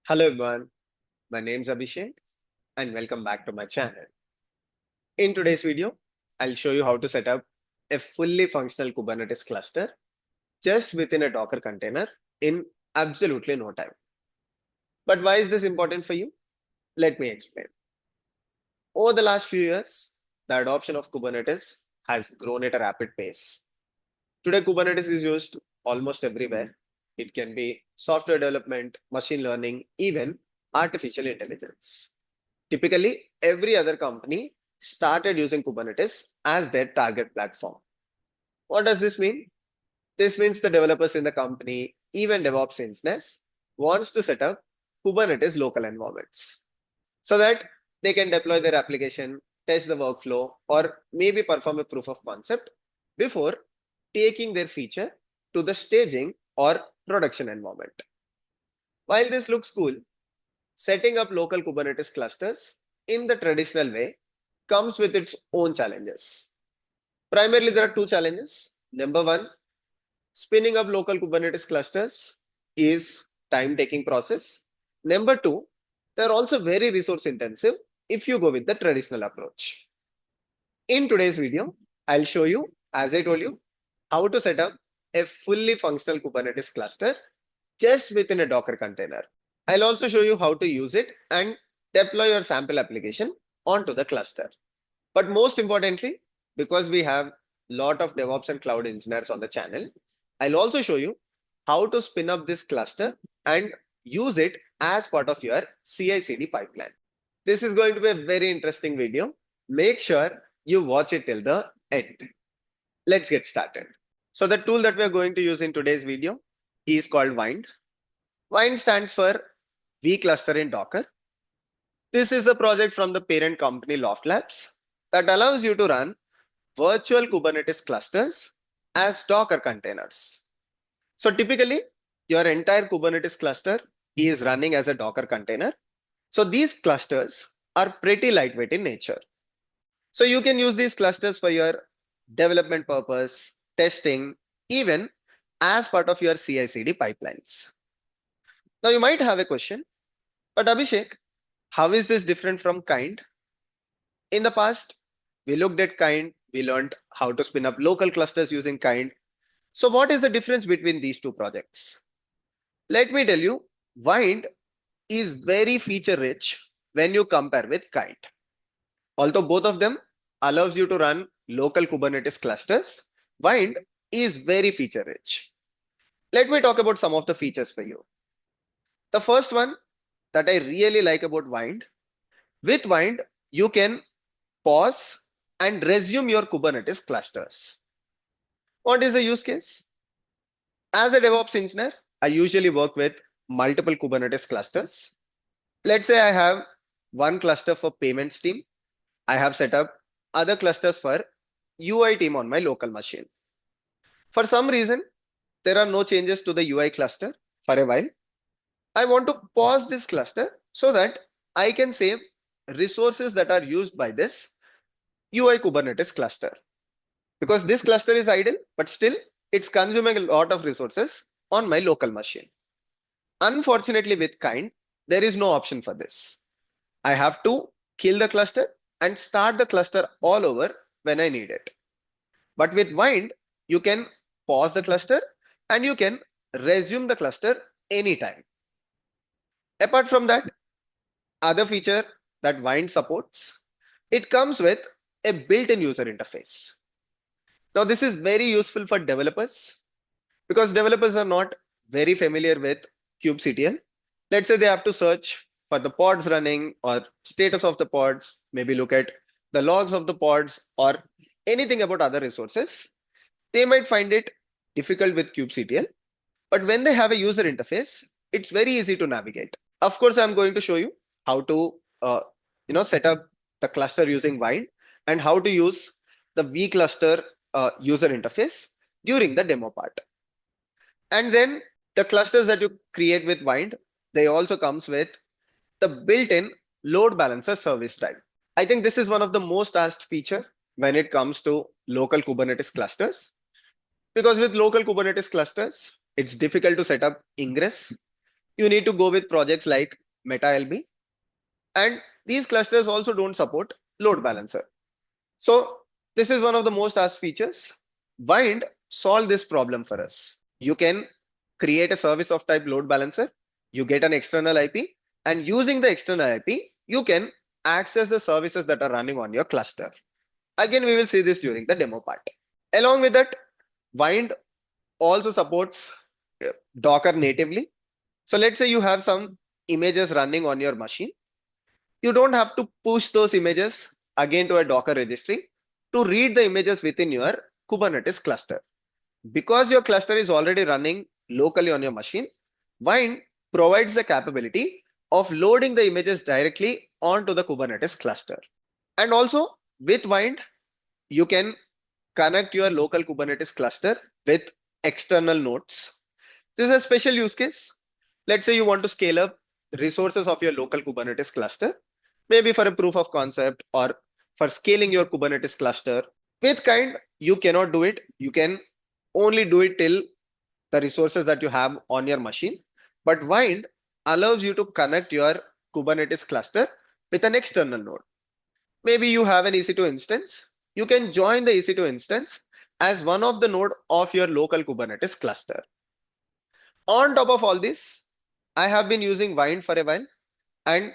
Hello everyone, my name is Abhishek and welcome back to my channel. In today's video, I'll show you how to set up a fully functional Kubernetes cluster just within a Docker container in absolutely no time. But why is this important for you? Let me explain. Over the last few years, the adoption of Kubernetes has grown at a rapid pace. Today, Kubernetes is used almost everywhere. It can be software development, machine learning, even artificial intelligence. Typically, every other company started using Kubernetes as their target platform. What does this mean? This means the developers in the company, even DevOps engineers, wants to set up Kubernetes local environments so that they can deploy their application, test the workflow, or maybe perform a proof of concept before taking their feature to the staging or production environment. While this looks cool, setting up local Kubernetes clusters in the traditional way comes with its own challenges. Primarily, there are two challenges. Number one, spinning up local Kubernetes clusters is time-taking process. Number two, they're also very resource intensive if you go with the traditional approach. In today's video, I'll show you, as I told you, how to set up a fully functional Kubernetes cluster just within a Docker container. I'll also show you how to use it and deploy your sample application onto the cluster. But most importantly, because we have a lot of DevOps and cloud engineers on the channel, I'll also show you how to spin up this cluster and use it as part of your CI/CD pipeline. This is going to be a very interesting video. Make sure you watch it till the end. Let's get started. So the tool that we're going to use in today's video is called Wind. Wind stands for vCluster in Docker. This is a project from the parent company Loft Labs that allows you to run virtual Kubernetes clusters as Docker containers. So typically, your entire Kubernetes cluster is running as a Docker container. So these clusters are pretty lightweight in nature. So you can use these clusters for your development purpose, testing, even as part of your CI/CD pipelines. Now you might have a question, but Abhishek, how is this different from Kind? In the past, we looked at Kind, we learned how to spin up local clusters using Kind. So what is the difference between these two projects? Let me tell you, Wind is very feature rich when you compare with Kind. Although both of them allows you to run local Kubernetes clusters, Wind is very feature rich. Let me talk about some of the features for you. The first one that I really like about Wind, with Wind, you can pause and resume your Kubernetes clusters. What is the use case? As a DevOps engineer, I usually work with multiple Kubernetes clusters. Let's say I have one cluster for payments team. I have set up other clusters for UI team on my local machine. For some reason, there are no changes to the UI cluster for a while. I want to pause this cluster so that I can save resources that are used by this UI Kubernetes cluster. Because this cluster is idle, but still it's consuming a lot of resources on my local machine. Unfortunately, with Kind, there is no option for this. I have to kill the cluster and start the cluster all over when I need it. But with Wind, you can pause the cluster and you can resume the cluster anytime. Apart from that, other feature that Wind supports, it comes with a built-in user interface. Now, this is very useful for developers because developers are not very familiar with kubectl. Let's say they have to search for the pods running or status of the pods, maybe look at the logs of the pods or anything about other resources. They might find it difficult with kubectl, but when they have a user interface, it's very easy to navigate. Of course, I'm going to show you how to set up the cluster using Wind and how to use the vCluster user interface during the demo part. And then the clusters that you create with Wind, they also comes with the built-in load balancer service type. I think this is one of the most asked feature when it comes to local Kubernetes clusters. Because with local Kubernetes clusters, it's difficult to set up ingress. you need to go with projects like MetaLB. And these clusters also don't support load balancer. So this is one of the most asked features. Wind solve this problem for us. You can create a service of type load balancer. You get an external IP, and using the external IP, you can access the services that are running on your cluster. Again, we will see this during the demo part. Along with that, Wind also supports Docker natively. So let's say you have some images running on your machine. You don't have to push those images again to a Docker registry to read the images within your Kubernetes cluster. Because your cluster is already running locally on your machine, Wind provides the capability of loading the images directly onto the Kubernetes cluster. And also with Wind, you can connect your local Kubernetes cluster with external nodes. This is a special use case. Let's say you want to scale up resources of your local Kubernetes cluster, maybe for a proof of concept or for scaling your Kubernetes cluster. With Kind, you cannot do it. You can only do it till the resources that you have on your machine. But Wind allows you to connect your Kubernetes cluster with an external node. Maybe you have an EC2 instance. You can join the EC2 instance as one of the node of your local Kubernetes cluster. On top of all this, I have been using Wind for a while, and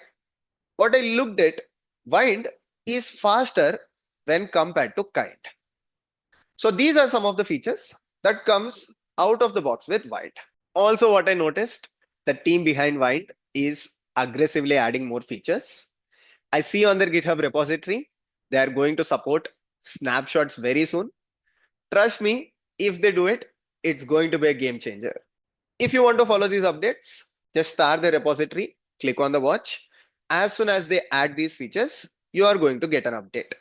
what I looked at, Wind is faster when compared to Kind. So these are some of the features that comes out of the box with Wind. Also, what I noticed, the team behind Wind is aggressively adding more features. I see on their GitHub repository, they are going to support snapshots very soon. Trust me, if they do it, it's going to be a game changer. If you want to follow these updates, just start the repository, click on the watch. As soon as they add these features, you are going to get an update.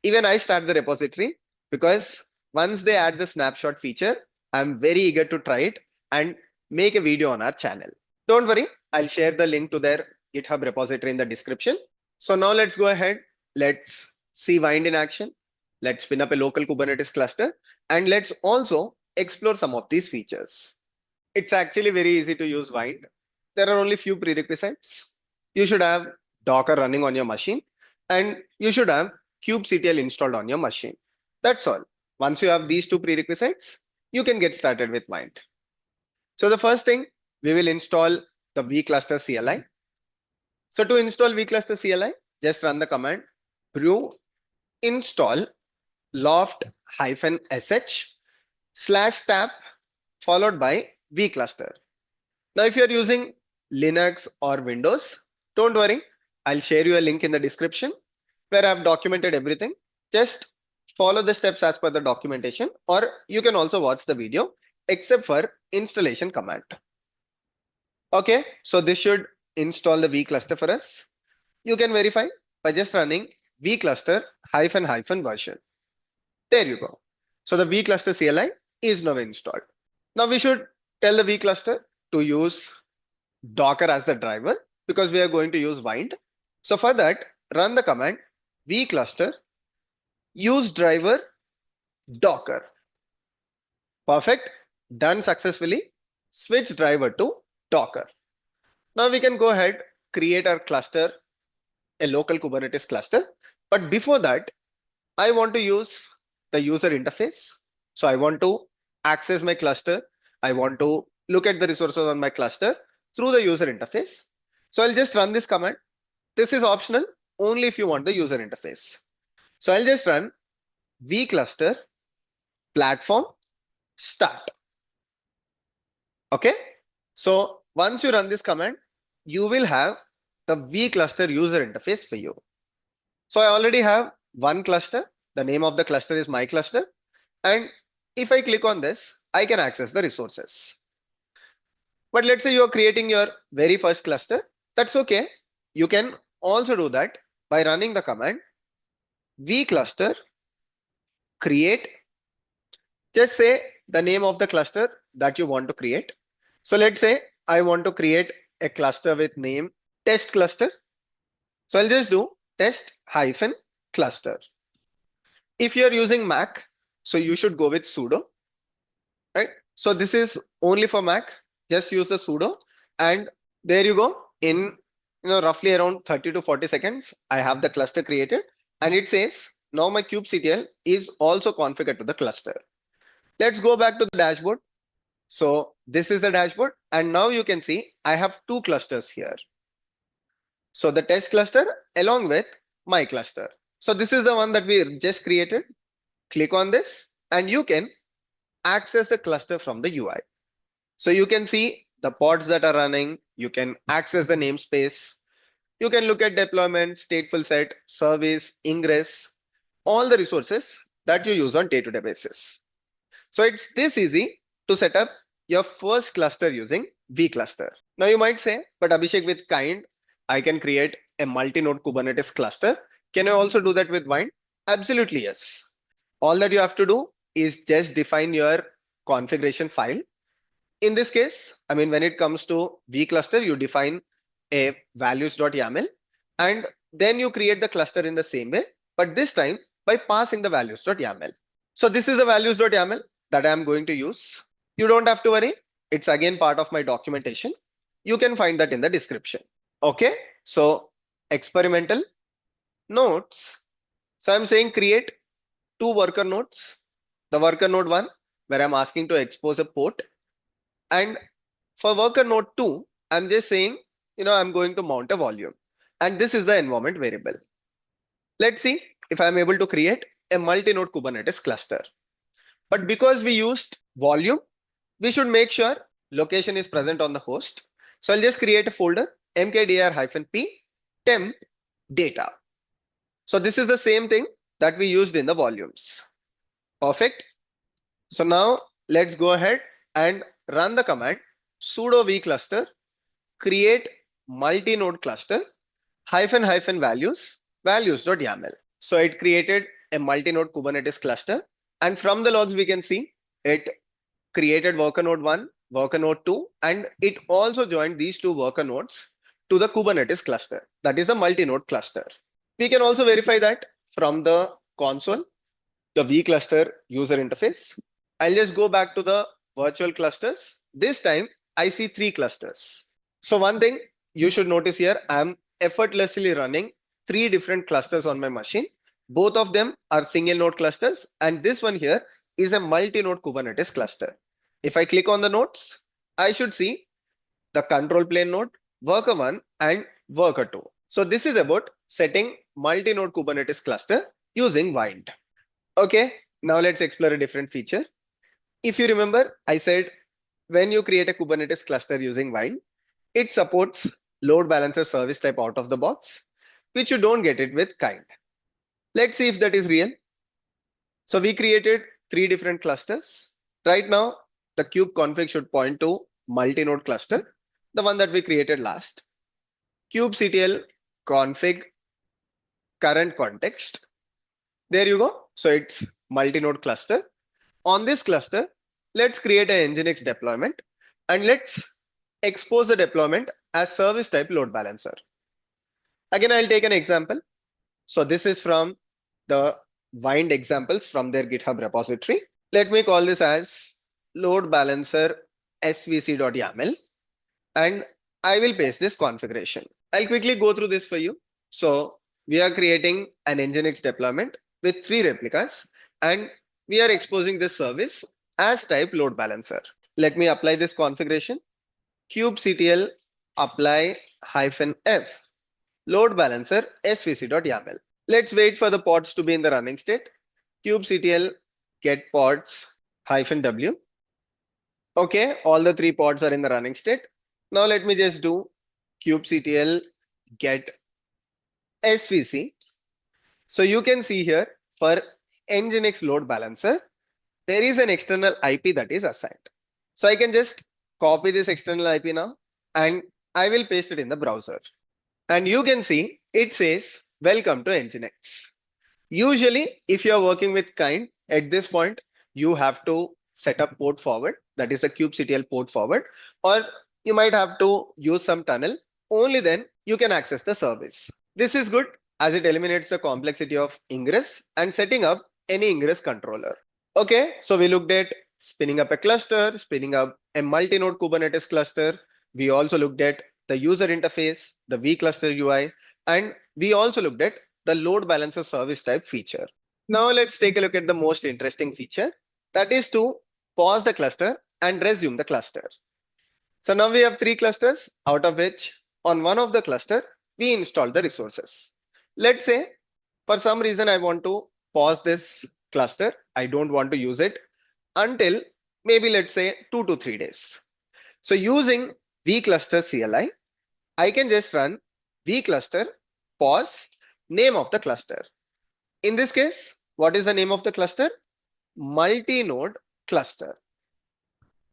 Even I start the repository because once they add the snapshot feature, I'm very eager to try it and make a video on our channel. Don't worry, I'll share the link to their GitHub repository in the description. So now let's go ahead. Let's see Wind in action. Let's spin up a local Kubernetes cluster, and let's also explore some of these features. It's actually very easy to use Wind. There are only few prerequisites. You should have Docker running on your machine, and you should have kubectl installed on your machine. That's all. Once you have these two prerequisites, you can get started with Wind. So the first thing, we will install the vCluster CLI. So to install vCluster CLI, just run the command brew install loft-sh/tab followed by vCluster. Now, if you're using Linux or Windows, don't worry. I'll share you a link in the description where I've documented everything. Just follow the steps as per the documentation, or you can also watch the video except for installation command. Okay, so this should install the vCluster for us. You can verify by just running vCluster -- version. There you go. So the vCluster CLI is now installed. Now we should tell the vCluster to use Docker as the driver because we are going to use Wind. So for that, run the command vCluster use driver Docker. Perfect. Done successfully. Switch driver to Docker. Now we can go ahead, create our cluster, a local Kubernetes cluster. But before that, I want to use the user interface. So I want to access my cluster. I want to look at the resources on my cluster through the user interface. So I'll just run this command. This is optional only if you want the user interface. So I'll just run vCluster platform start. Okay. So once you run this command, you will have the vCluster user interface for you. So I already have one cluster. The name of the cluster is my cluster. And if I click on this, I can access the resources. But let's say you're creating your very first cluster. That's okay. You can also do that by running the command vCluster create. Just say the name of the cluster that you want to create. So let's say I want to create a cluster with name test cluster. So I'll just do test-cluster. If you're using Mac, so you should go with sudo, right? So this is only for Mac. Just use the sudo and There you go. In roughly around 30 to 40 seconds, I have the cluster created, and it says now my kubectl is also configured to the cluster. Let's go back to the dashboard. So this is the dashboard, and now you can see I have two clusters here. So the test cluster along with my cluster. So this is the one that we just created. Click on this and you can access the cluster from the UI. So you can see the pods that are running. You can access the namespace. You can look at deployment, stateful set, service, ingress, all the resources that you use on day-to-day basis. So it's this easy to set up your first cluster using vCluster. Now you might say, but Abhishek, with Kind, I can create a multi-node Kubernetes cluster. Can I also do that with Wind? Absolutely yes. All that you have to do is just define your configuration file. In this case, I mean, when it comes to vCluster, you define a values.yaml and then you create the cluster in the same way, but this time by passing the values.yaml. So this is the values.yaml that I am going to use. You don't have to worry. It's again part of my documentation. You can find that in the description. Okay. So experimental nodes. So I'm saying create two worker nodes. The worker node 1, where I'm asking to expose a port. And for worker node 2, I'm just saying, I'm going to mount a volume. And this is the environment variable. Let's see if I'm able to create a multi-node Kubernetes cluster. But because we used volume, we should make sure location is present on the host. So I'll just create a folder mkdir-p temp data. So this is the same thing that we used in the volumes. Perfect. So now let's go ahead and run the command sudo vcluster create multi-node cluster values.yaml. So it created a multi-node Kubernetes cluster, and from the logs we can see it created worker node 1, worker node 2, and it also joined these two worker nodes to the Kubernetes cluster, that is the multi-node cluster. We can also verify that from the console, the vCluster user interface. I'll just go back to the virtual clusters. This time I see 3 clusters. So one thing you should notice here, I'm effortlessly running 3 different clusters on my machine. Both of them are single node clusters, and this one here is a multi-node Kubernetes cluster. If I click on the nodes, I should see the control plane node, worker 1 and worker 2. So this is about setting multi-node Kubernetes cluster using Wind. Okay, now let's explore a different feature. If you remember, I said when you create a Kubernetes cluster using Wind, it supports load balancer service type out of the box, which you don't get it with Kind. Let's see if that is real. So we created 3 different clusters. Right now, the kube config should point to multi-node cluster, the one that we created last. kubectl config current context. There you go. So it's multi-node cluster. On this cluster, let's create an Nginx deployment and let's expose the deployment as service type load balancer. Again, I'll take an example. So this is from the Wind examples from their GitHub repository. Let me call this as load balancer svc.yaml and I will paste this configuration. I'll quickly go through this for you. So we are creating an Nginx deployment with 3 replicas and we are exposing this service as type load balancer. Let me apply this configuration. kubectl apply -f load balancer svc.yaml. Let's wait for the pods to be in the running state. kubectl get pods -w. Okay, all the 3 pods are in the running state. Now let me just do kubectl get svc. So you can see here for Nginx load balancer, there is an external IP that is assigned. So I can just copy this external IP now and I will paste it in the browser. And you can see it says welcome to Nginx. Usually, if you are working with Kind at this point, you have to set up port forward, that is the kubectl port forward, or you might have to use some tunnel. Only then you can access the service. This is good as it eliminates the complexity of ingress and setting up any ingress controller. Okay, so we looked at spinning up a cluster, spinning up a multi-node Kubernetes cluster. We also looked at the user interface, the vCluster UI, and we also looked at the load balancer service type feature. Now let's take a look at the most interesting feature, that is to pause the cluster and resume the cluster. So now we have three clusters, out of which on one of the cluster, we install the resources. Let's say for some reason I want to pause this cluster. I don't want to use it until maybe let's say 2 to 3 days. So using vCluster CLI, I can just run vCluster pause name of the cluster. In this case, what is the name of the cluster? Multi-node cluster.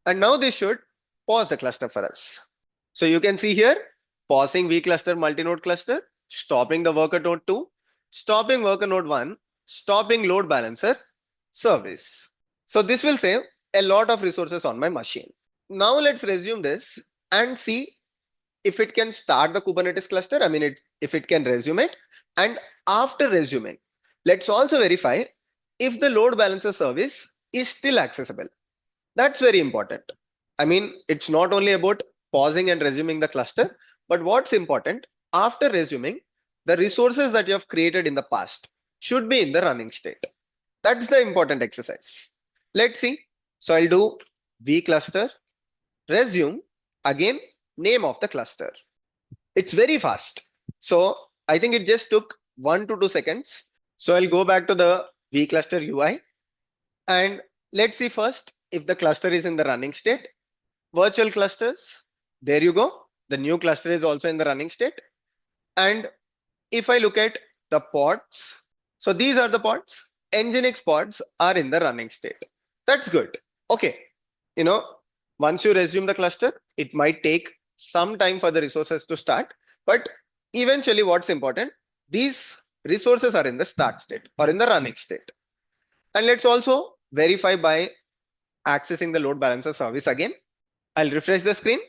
And now this should pause the cluster for us. So you can see here, pausing vCluster multi-node cluster, stopping the worker node 2, stopping worker node 1, stopping load balancer service. So this will save a lot of resources on my machine. Now let's resume this and see if it can start the Kubernetes cluster. I mean, if it can resume it. And after resuming, let's also verify if the load balancer service is still accessible. That's very important. I mean, it's not only about pausing and resuming the cluster, but what's important, after resuming, the resources that you have created in the past should be in the running state. That's the important exercise. Let's see. So I'll do vCluster resume, again, name of the cluster. It's very fast. So I think it just took 1 to 2 seconds. So I'll go back to the vCluster UI and let's see first if the cluster is in the running state. Virtual clusters, there you go. The new cluster is also in the running state. And if I look at the pods, so these are the pods. Nginx pods are in the running state. That's good. Okay. Once you resume the cluster, it might take some time for the resources to start, but eventually what's important, these resources are in the start state or in the running state. And let's also verify by accessing the load balancer service again. I'll refresh the screen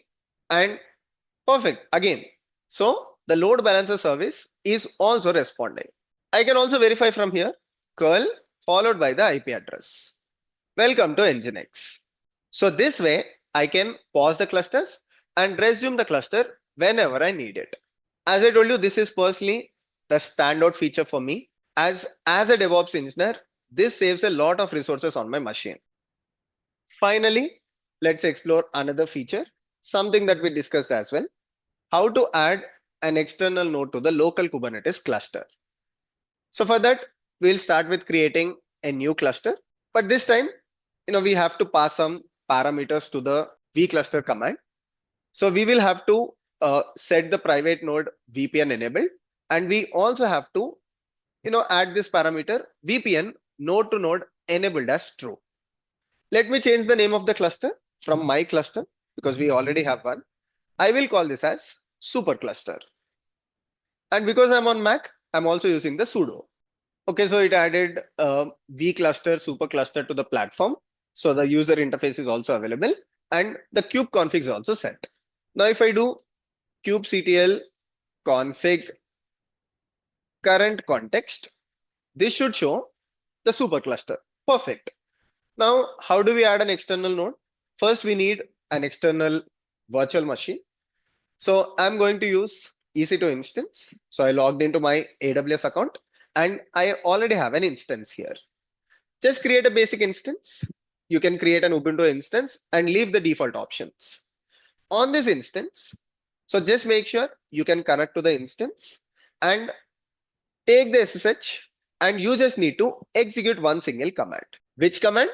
and perfect again. So the load balancer service is also responding. I can also verify from here, curl followed by the IP address. Welcome to Nginx. So this way I can pause the clusters and resume the cluster whenever I need it. As I told you, this is personally the standout feature for me. As a DevOps engineer, this saves a lot of resources on my machine. Finally, let's explore another feature, something that we discussed as well, how to add an external node to the local Kubernetes cluster. So for that, we'll start with creating a new cluster, but this time, we have to pass some parameters to the vCluster command. So we will have to set the private node VPN enabled, and we also have to, add this parameter VPN node to node enabled as true. Let me change the name of the cluster from my cluster because we already have one. I will call this as super cluster. And because I'm on Mac, I'm also using the sudo. Okay, so it added vCluster super cluster to the platform. So the user interface is also available and the kube config is also set. Now, if I do kubectl config current context, this should show the super cluster. Perfect. Now, how do we add an external node? First, we need an external virtual machine. So I'm going to use EC2 instance. So I logged into my AWS account and I already have an instance here. Just create a basic instance. You can create an Ubuntu instance and leave the default options. On this instance, so just make sure you can connect to the instance and take the SSH and you just need to execute one single command. Which command?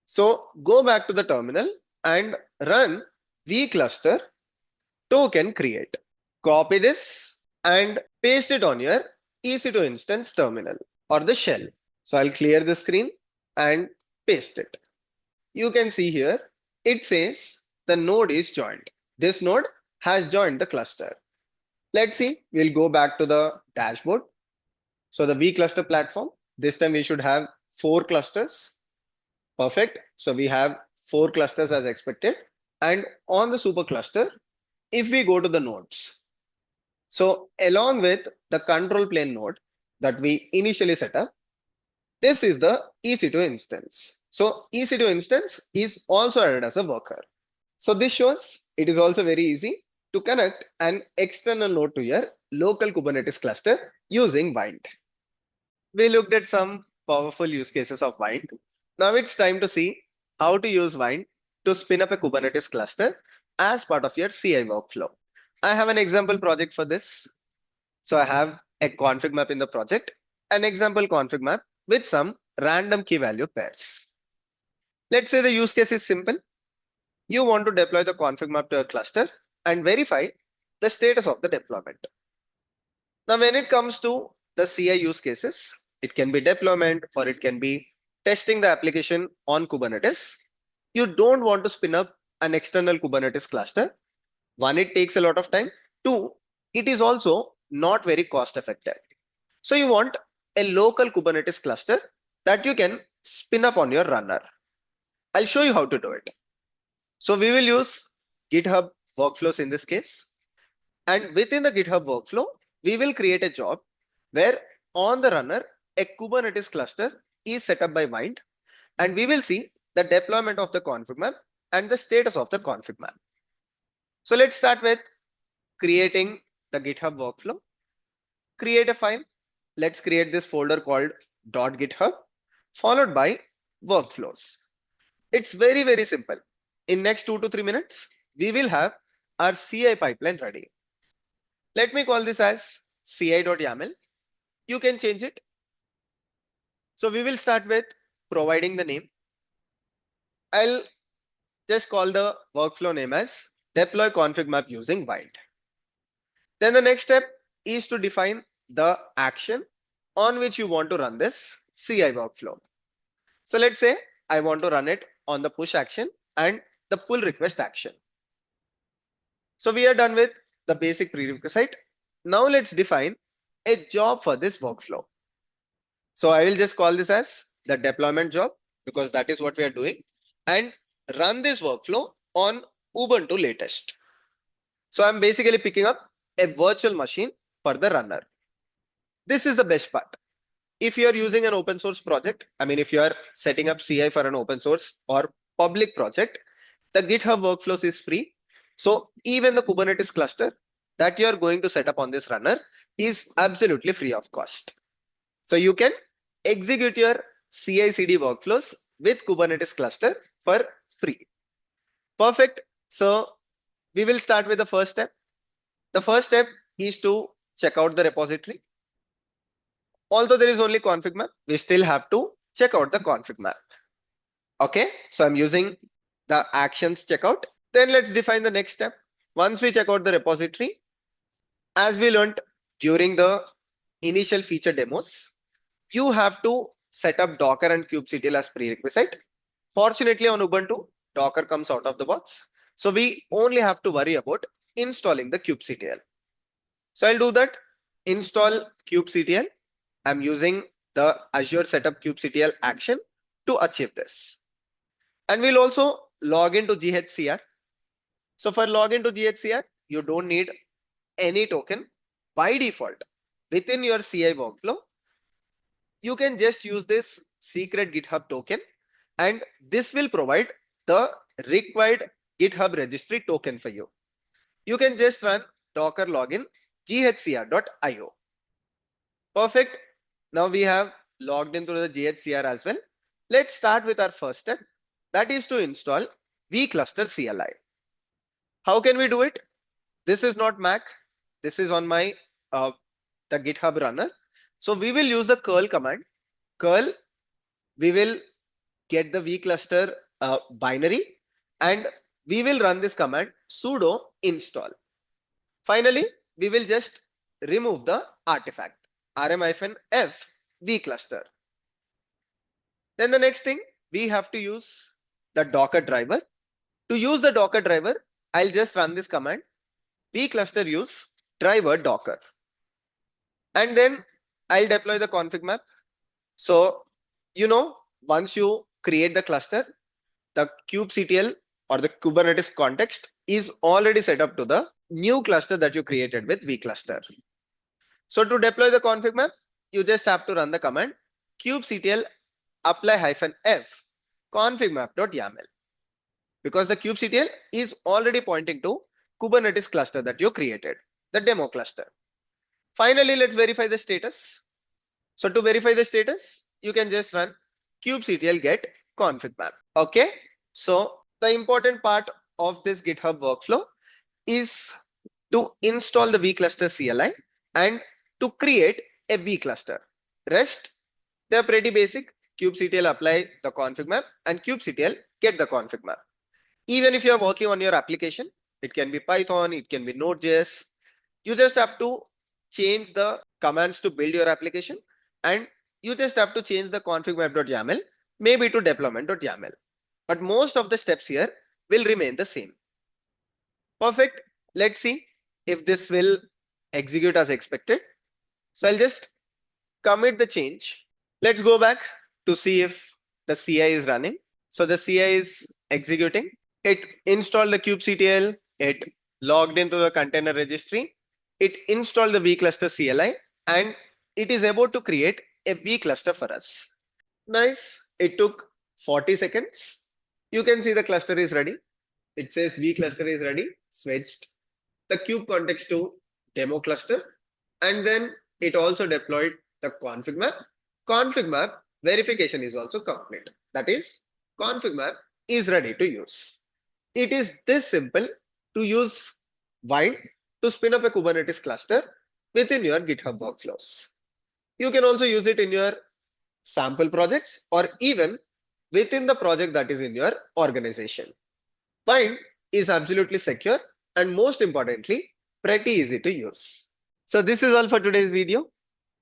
So go back to the terminal and run vCluster token create. Copy this and paste it on your EC2 instance terminal or the shell. So I'll clear the screen and paste it. You can see here, it says the node is joined. This node has joined the cluster. Let's see, we'll go back to the dashboard. So the vCluster platform, this time we should have 4 clusters. Perfect. So we have 4 clusters as expected. And on the super cluster, if we go to the nodes, so along with the control plane node that we initially set up, this is the EC2 instance. So EC2 instance is also added as a worker. So this shows it is also very easy to connect an external node to your local Kubernetes cluster using Wind. We looked at some powerful use cases of Wind. Now it's time to see how to use Wind to spin up a Kubernetes cluster as part of your CI workflow. I have an example project for this. So I have a config map in the project, an example config map with some random key value pairs. Let's say the use case is simple. You want to deploy the config map to a cluster and verify the status of the deployment. Now, when it comes to the CI use cases, it can be deployment or it can be testing the application on Kubernetes. You don't want to spin up an external Kubernetes cluster. One, it takes a lot of time. Two, it is also not very cost effective. So you want a local Kubernetes cluster that you can spin up on your runner. I'll show you how to do it. So we will use GitHub workflows in this case. And within the GitHub workflow, we will create a job where on the runner, a Kubernetes cluster is set up by Wind. And we will see the deployment of the config map and the status of the config map. So let's start with creating the GitHub workflow. Create a file. Let's create this folder called .github followed by workflows. It's very, very simple. In next 2 to 3 minutes, we will have our CI pipeline ready. Let me call this as ci.yaml. You can change it. So we will start with providing the name. I'll just call the workflow name as deploy config map using Wind. Then the next step is to define the action on which you want to run this CI workflow. So let's say I want to run it on the push action and the pull request action. So we are done with the basic prerequisite. Now let's define a job for this workflow. So I will just call this as the deployment job because that is what we are doing, and run this workflow on Ubuntu latest. So I'm basically picking up a virtual machine for the runner. This is the best part. If you are using an open source project, if you are setting up CI for an open source or public project, the GitHub workflows is free. So even the Kubernetes cluster that you are going to set up on this runner is absolutely free of cost. So you can execute your CI/CD workflows with Kubernetes cluster for free. Perfect. So we will start with the first step. The first step is to check out the repository. Although there is only config map, we still have to check out the config map. Okay, so I'm using the actions checkout. Then let's define the next step. Once we check out the repository, as we learned during the initial feature demos, you have to set up Docker and kubectl as prerequisite. Fortunately on Ubuntu, Docker comes out of the box. So we only have to worry about installing the kubectl. So I'll do that. Install kubectl. I'm using the Azure setup kubectl action to achieve this. And we'll also log into GHCR. So for login to GHCR, you don't need any token. By default, within your CI workflow, you can just use this secret GitHub token, and this will provide the required GitHub registry token for you. You can just run docker login ghcr.io. Perfect. Now we have logged into the GHCR as well. Let's start with our first step. That is to install vCluster CLI. How can we do it? This is not Mac. This is on my the GitHub runner. So we will use the curl command. Curl, we will get the vCluster binary and we will run this command sudo install. Finally, we will just remove the artifact rm-f vCluster. Then the next thing, we have to use the Docker driver. To use the Docker driver, I'll just run this command vCluster use driver docker. And then I'll deploy the config map. So, once you create the cluster, the kubectl or the Kubernetes context is already set up to the new cluster that you created with vCluster. So to deploy the config map, you just have to run the command kubectl apply-f config map.yaml, because the kubectl is already pointing to Kubernetes cluster that you created, the demo cluster. Finally, let's verify the status. So to verify the status, you can just run kubectl get config map. Okay. So the important part of this GitHub workflow is to install the vCluster CLI and to create a vCluster. Rest, they're pretty basic. kubectl apply the config map and kubectl get the config map. Even if you're working on your application, it can be Python, it can be Node.js. You just have to change the commands to build your application, and you just have to change the config map.yaml maybe to deployment.yaml. But most of the steps here will remain the same. Perfect. Let's see if this will execute as expected. So I'll just commit the change. Let's go back to see if the CI is running. So the CI is executing. It installed the kubectl. It logged into the container registry. It installed the vCluster CLI, and it is about to create a vCluster for us. Nice. It took 40 seconds. You can see the cluster is ready. It says vCluster is ready. Switched the kube context to demo cluster, and then it also deployed the config map. Config map verification is also complete. That is, config map is ready to use. It is this simple to use Wind to spin up a Kubernetes cluster within your GitHub workflows. You can also use it in your sample projects or even within the project that is in your organization. Wind is absolutely secure and most importantly, pretty easy to use. So this is all for today's video.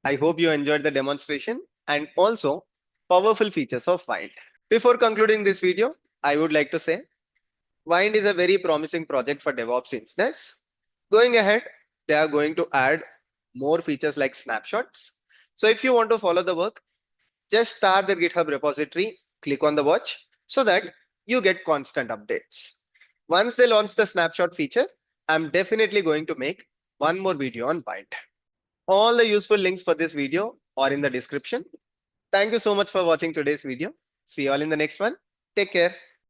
I hope you enjoyed the demonstration and also powerful features of Wind. Before concluding this video, I would like to say Wind is a very promising project for DevOps instance. Going ahead, they are going to add more features like snapshots. So if you want to follow the work, just start the GitHub repository, click on the watch so that you get constant updates. Once they launch the snapshot feature, I'm definitely going to make one more video on Wind. All the useful links for this video are in the description. Thank you so much for watching today's video. See you all in the next one. Take care.